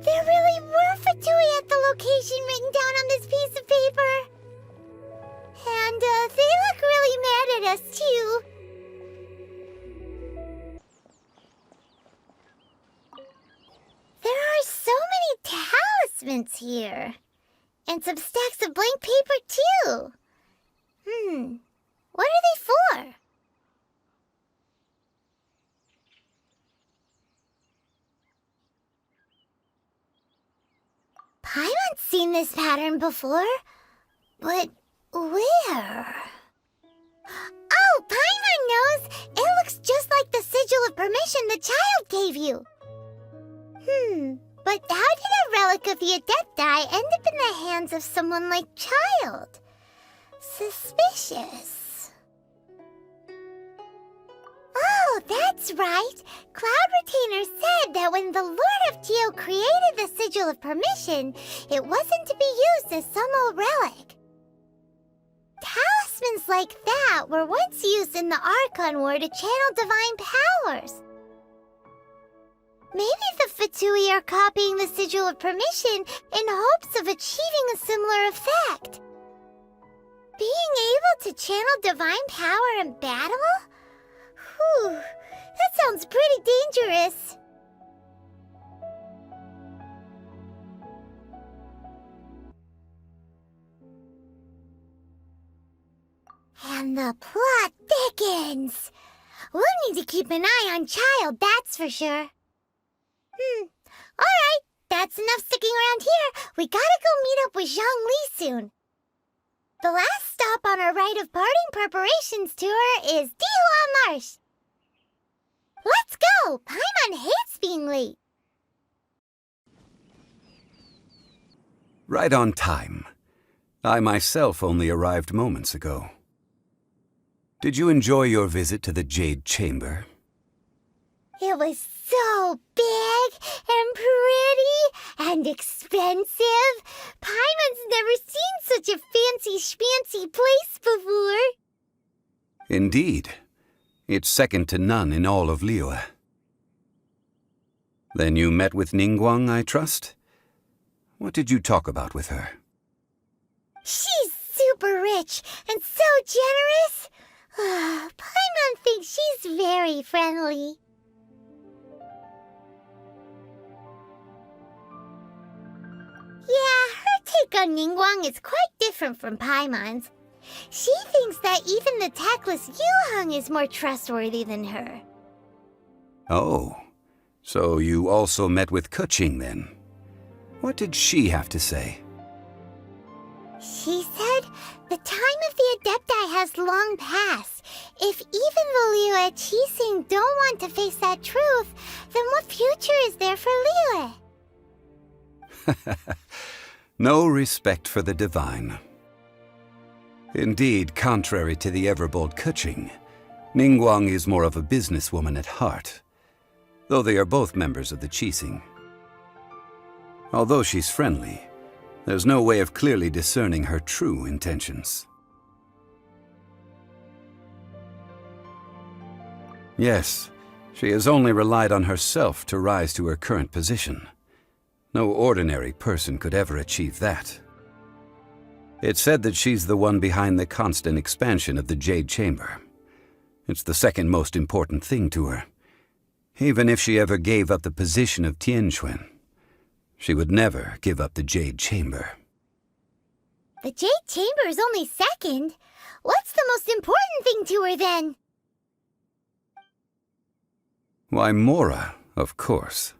There really were Fatui at the location written down on this piece of paper. And they look really mad at us, too. There are so many talismans here. And some stacks of blank paper, too. What are they for? Paimon's seen this pattern before, but where? Oh, Paimon knows! It looks just like the sigil of permission the child gave you. But how did a relic of the Adepti end up in the hands of someone like Child? Suspicious. Oh, that's right. Cloud Retainer said that when the Lord of Geo created the Sigil of Permission, it wasn't to be used as some old relic. Talismans like that were once used in the Archon War to channel divine powers. Maybe the Fatui are copying the Sigil of Permission in hopes of achieving a similar effect. Being able to channel divine power in battle? Whew, that sounds pretty dangerous. And the plot thickens. We'll need to keep an eye on Child, that's for sure. Alright, that's enough sticking around here. We gotta go meet up with Zhang Li soon. The last stop on our rite of parting preparations tour is Dihua Marsh. Let's go! Paimon hates being late. Right on time. I myself only arrived moments ago. Did you enjoy your visit to the Jade Chamber? It was so big and pretty and expensive. Paimon's never seen such a fancy-schmancy place before. Indeed. It's second to none in all of Liyue. Then you met with Ningguang, I trust? What did you talk about with her? She's super rich and so generous. Paimon thinks she's very friendly. Yeah, her take on Ningguang is quite different from Paimon's. She thinks that even the tactless Yuheng is more trustworthy than her. Oh, so you also met with Keqing then? What did she have to say? She said the time of the Adepti has long passed. If even the Liyue Qixing don't want to face that truth, then what future is there for Liyue? No respect for the divine. Indeed, contrary to the ever-bold Keqing, Ningguang is more of a businesswoman at heart, though they are both members of the Qixing. Although she's friendly, there's no way of clearly discerning her true intentions. Yes, she has only relied on herself to rise to her current position. No ordinary person could ever achieve that. It's said that she's the one behind the constant expansion of the Jade Chamber. It's the second most important thing to her. Even if she ever gave up the position of Tianquan, she would never give up the Jade Chamber. The Jade Chamber is only second. What's the most important thing to her then? Why, Mora, of course.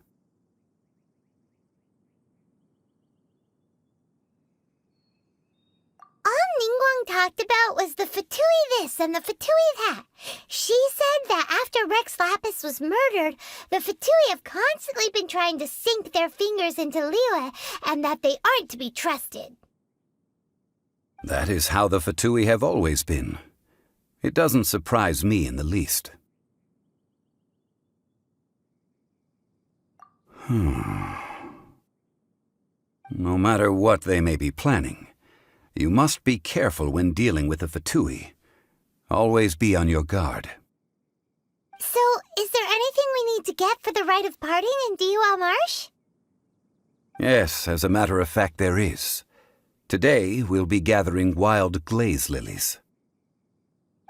All Ningguang talked about was the Fatui this and the Fatui that. She said that after Rex Lapis was murdered, the Fatui have constantly been trying to sink their fingers into Liyue, and that they aren't to be trusted. That is how the Fatui have always been. It doesn't surprise me in the least. No matter what they may be planning, you must be careful when dealing with the Fatui. Always be on your guard. So, is there anything we need to get for the rite of parting in Dihua Marsh? Yes, as a matter of fact, there is. Today, we'll be gathering wild glaze lilies.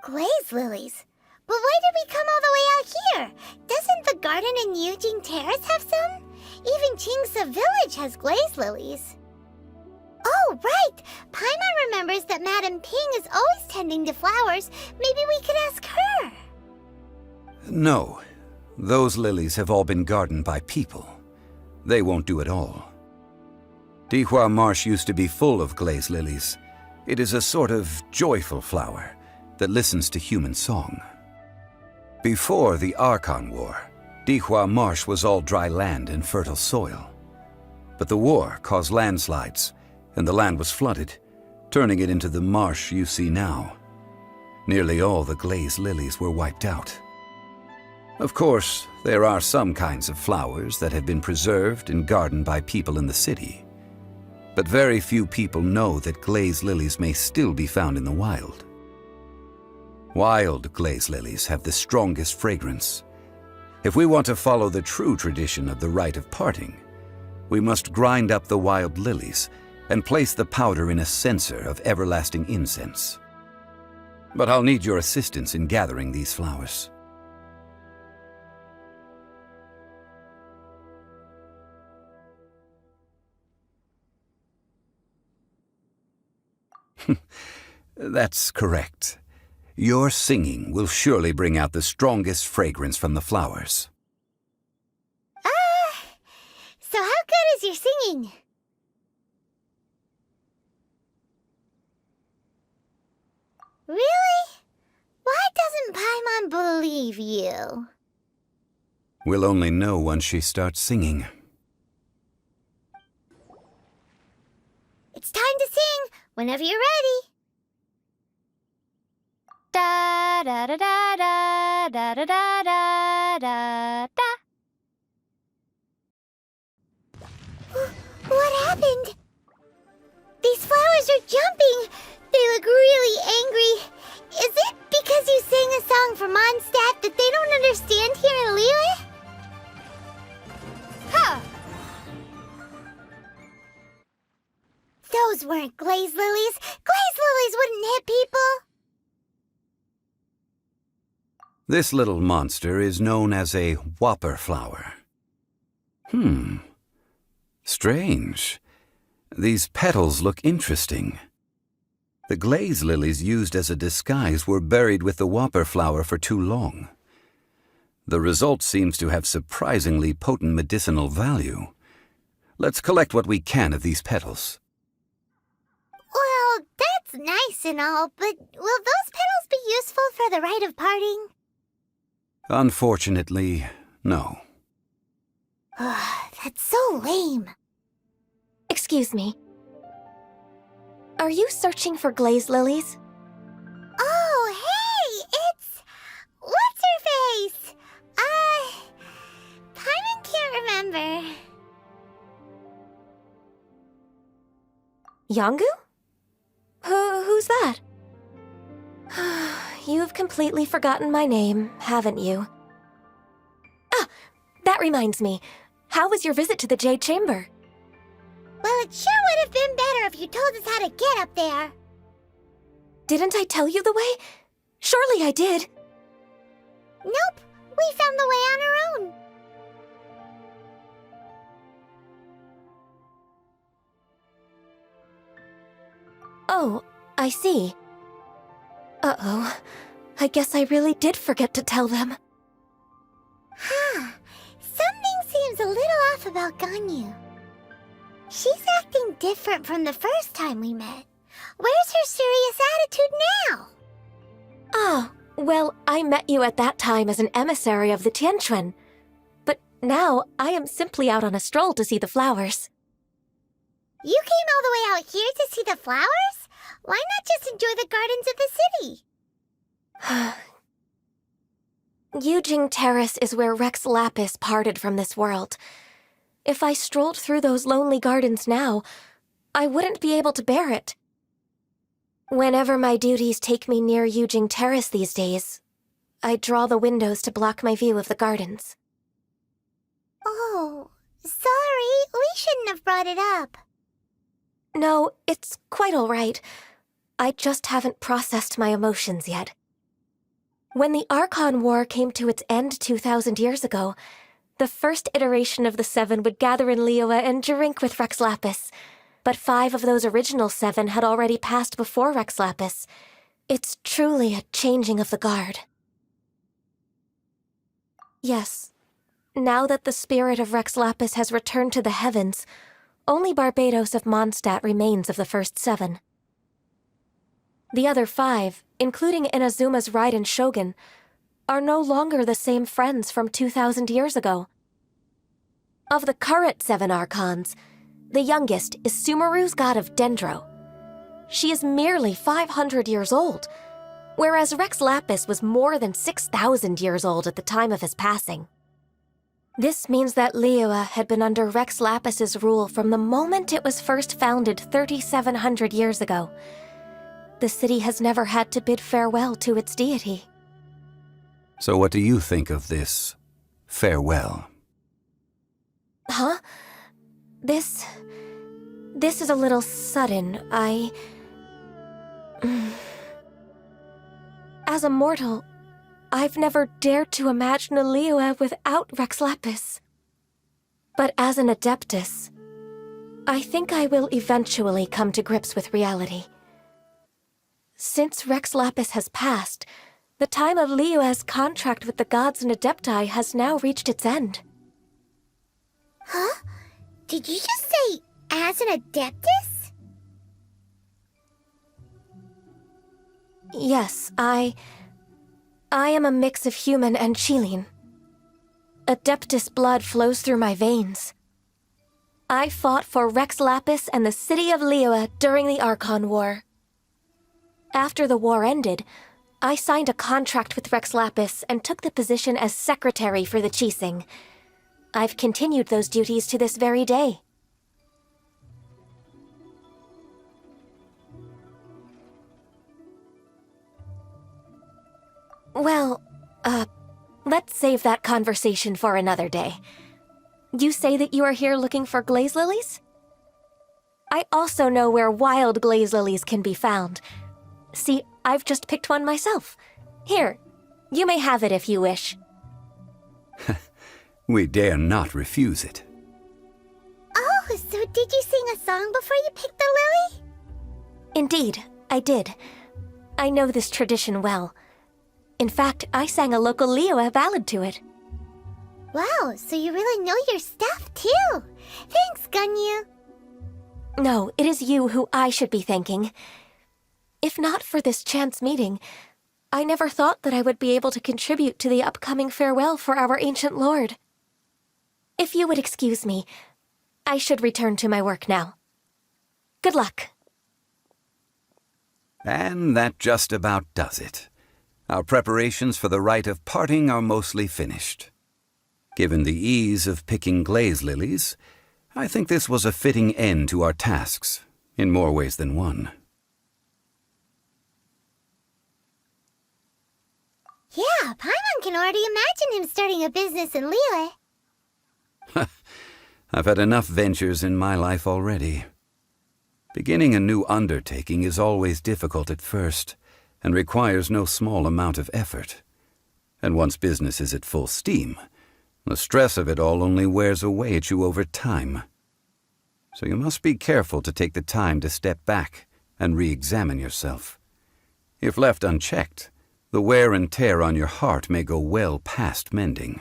Glaze lilies? But why did we come all the way out here? Doesn't the garden in Yujing Terrace have some? Even Qingse Village has glaze lilies. Oh, right! Paimon remembers that Madame Ping is always tending to flowers. Maybe we could ask her. No, those lilies have all been gardened by people. They won't do it all. Dihua Marsh used to be full of glaze lilies. It is a sort of joyful flower that listens to human song. Before the Archon War, Dihua Marsh was all dry land and fertile soil. But the war caused landslides, and the land was flooded, turning it into the marsh you see now. Nearly all the glaze lilies were wiped out. Of course, there are some kinds of flowers that have been preserved and gardened by people in the city. But very few people know that glaze lilies may still be found in the wild. Wild glaze lilies have the strongest fragrance. If we want to follow the true tradition of the rite of parting, we must grind up the wild lilies and place the powder in a censer of everlasting incense. But I'll need your assistance in gathering these flowers. That's correct. Your singing will surely bring out the strongest fragrance from the flowers. So how good is your singing? Really? Why doesn't Paimon believe you? We'll only know once she starts singing. It's time to sing, whenever you're ready. Da da da da da da da da da da. What happened? These flowers are jumping. They look really angry. Is it because you sang a song for Mondstadt that they don't understand here in Liyue? Huh. Those weren't glaze lilies. Glaze lilies wouldn't hit people. This little monster is known as a whopper flower. Strange. These petals look interesting. The glaze lilies used as a disguise were buried with the whopper flower for too long. The result seems to have surprisingly potent medicinal value. Let's collect what we can of these petals. Well, that's nice and all, but will those petals be useful for the rite of parting? Unfortunately, no. That's so lame. Excuse me. Are you searching for glaze lilies? Oh, hey! It's... What's-her-face? Paimon can't remember. Yongu? Who's that? You've completely forgotten my name, haven't you? Ah! That reminds me. How was your visit to the Jade Chamber? Well, it sure would have been better if you told us how to get up there. Didn't I tell you the way? Surely I did. Nope, we found the way on our own. Oh, I see. Uh-oh. I guess I really did forget to tell them. Something seems a little off about Ganyu. She's acting different from the first time we met. Where's her serious attitude now? Ah, well, I met you at that time as an emissary of the Tianquan. But now I am simply out on a stroll to see the flowers. You came all the way out here to see the flowers? Why not just enjoy the gardens of the city? Yujing Terrace is where Rex Lapis parted from this world. If I strolled through those lonely gardens now, I wouldn't be able to bear it. Whenever my duties take me near Yujing Terrace these days, I draw the windows to block my view of the gardens. Oh, sorry. we shouldn't have brought it up. No, it's quite all right. I just haven't processed my emotions yet. When the Archon War came to its end 2,000 years ago, the first iteration of the Seven would gather in Liyue and drink with Rex Lapis. But 5 of those original 7 had already passed before Rex Lapis. It's truly a changing of the guard. Yes, now that the spirit of Rex Lapis has returned to the heavens, only Barbados of Mondstadt remains of the first 7. The other 5, including Inazuma's Raiden Shogun, are no longer the same friends from 2,000 years ago. Of the current 7 Archons, the youngest is Sumeru's god of Dendro. She is merely 500 years old, whereas Rex Lapis was more than 6,000 years old at the time of his passing. This means that Liyue had been under Rex Lapis's rule from the moment it was first founded 3,700 years ago. The city has never had to bid farewell to its deity. So what do you think of this farewell? Huh? This is a little sudden. As a mortal, I've never dared to imagine a Liyue without Rex Lapis. But as an Adeptus, I think I will eventually come to grips with reality. Since Rex Lapis has passed, the time of Liyue's contract with the gods and Adepti has now reached its end. Huh? Did you just say, as an Adeptus? Yes, I am a mix of human and Chilean. Adeptus blood flows through my veins. I fought for Rex Lapis and the city of Liyue during the Archon War. After the war ended, I signed a contract with Rex Lapis and took the position as secretary for the Qixing. I've continued those duties to this very day. Well, let's save that conversation for another day. You say that you are here looking for glaze lilies? I also know where wild glaze lilies can be found. See, I've just picked one myself. Here, you may have it if you wish. We dare not refuse it. Oh, so did you sing a song before you picked the lily? Indeed, I did. I know this tradition well. In fact, I sang a local Liyue ballad to it. Wow, so you really know your stuff, too. Thanks, Gunyu. No, it is you who I should be thanking. If not for this chance meeting, I never thought that I would be able to contribute to the upcoming farewell for our ancient lord. If you would excuse me, I should return to my work now. Good luck. And that just about does it. Our preparations for the rite of parting are mostly finished. Given the ease of picking glaze lilies, I think this was a fitting end to our tasks, in more ways than one. Yeah, Paimon can already imagine him starting a business in Liyue. I've had enough ventures in my life already. Beginning a new undertaking is always difficult at first, and requires no small amount of effort. And once business is at full steam, the stress of it all only wears away at you over time. So you must be careful to take the time to step back and re-examine yourself. If left unchecked, the wear and tear on your heart may go well past mending.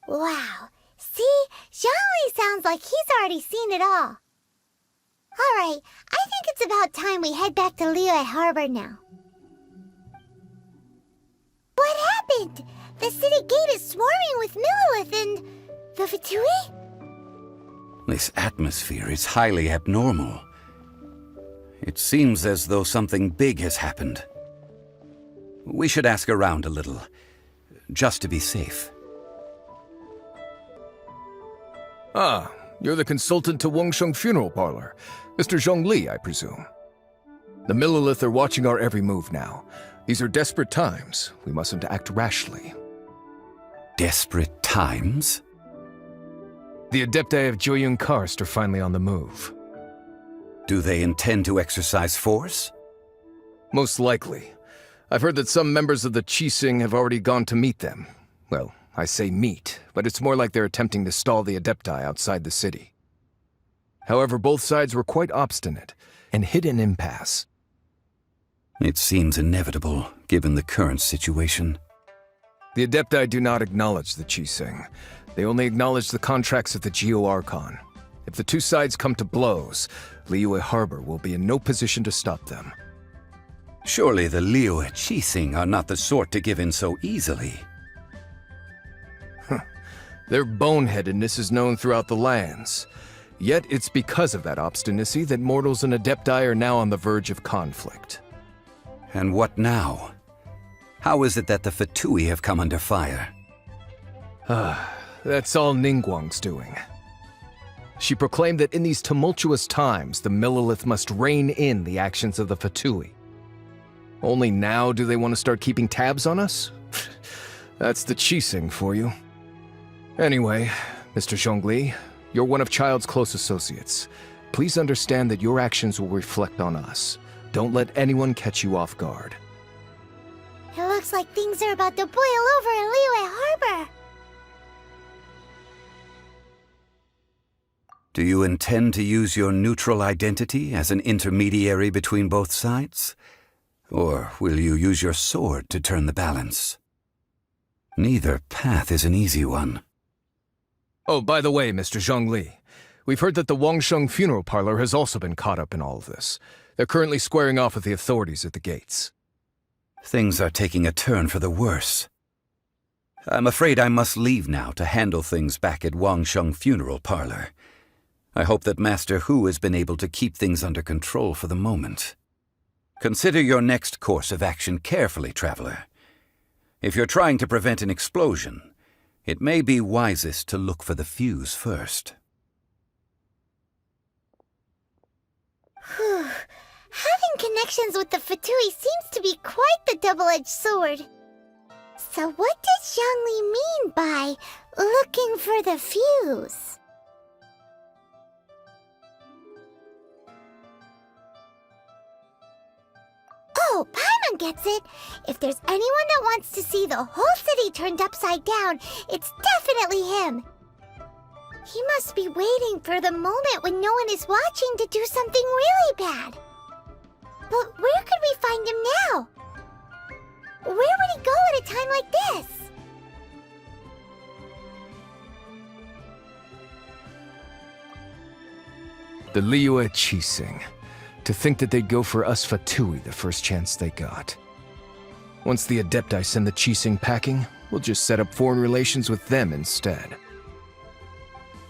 Wow. See? Zhongli sounds like he's already seen it all. Alright, I think it's about time we head back to Liyue Harbor now. What happened? The city gate is swarming with Millilith and... the Fatui? This atmosphere is highly abnormal. It seems as though something big has happened. We should ask around a little, just to be safe. Ah, you're the consultant to Wangsheng Funeral Parlor. Mr. Zhongli, I presume. The Millilith are watching our every move now. These are desperate times. We mustn't act rashly. Desperate times? The Adepti of Joyun Karst are finally on the move. Do they intend to exercise force? Most likely. I've heard that some members of the Qixing have already gone to meet them. Well, I say meet, but it's more like they're attempting to stall the Adepti outside the city. However, both sides were quite obstinate and hit an impasse. It seems inevitable, given the current situation. The Adepti do not acknowledge the Qixing. They only acknowledge the contracts of the Geo-Archon. If the two sides come to blows, Liyue Harbor will be in no position to stop them. Surely the Liyue Qixing are not the sort to give in so easily. Their boneheadedness is known throughout the lands. Yet it's because of that obstinacy that mortals and Adepti are now on the verge of conflict. And what now? How is it that the Fatui have come under fire? That's all Ningguang's doing. She proclaimed that in these tumultuous times, the Millelith must rein in the actions of the Fatui. Only now do they want to start keeping tabs on us? That's the Qixing for you. Anyway, Mr. Zhongli, you're one of Child's close associates. Please understand that your actions will reflect on us. Don't let anyone catch you off guard. It looks like things are about to boil over in Liyue Harbor. Do you intend to use your neutral identity as an intermediary between both sides? Or will you use your sword to turn the balance? Neither path is an easy one. Oh, by the way, Mr. Zhongli, we've heard that the Wangsheng funeral parlor has also been caught up in all of this. They're currently squaring off with the authorities at the gates. Things are taking a turn for the worse. I'm afraid I must leave now to handle things back at Wangsheng funeral parlor. I hope that Master Hu has been able to keep things under control for the moment. Consider your next course of action carefully, traveler. If you're trying to prevent an explosion, it may be wisest to look for the fuse first. Whew. Having connections with the Fatui seems to be quite the double-edged sword. So what does Zhongli mean by looking for the fuse? Oh, Paimon gets it! If there's anyone that wants to see the whole city turned upside down, it's definitely him! He must be waiting for the moment when no one is watching to do something really bad. But where could we find him now? Where would he go at a time like this? The Liyue Qixing. To think that they'd go for us Fatui the first chance they got. Once the Adepti send the Qixing packing, we'll just set up foreign relations with them instead.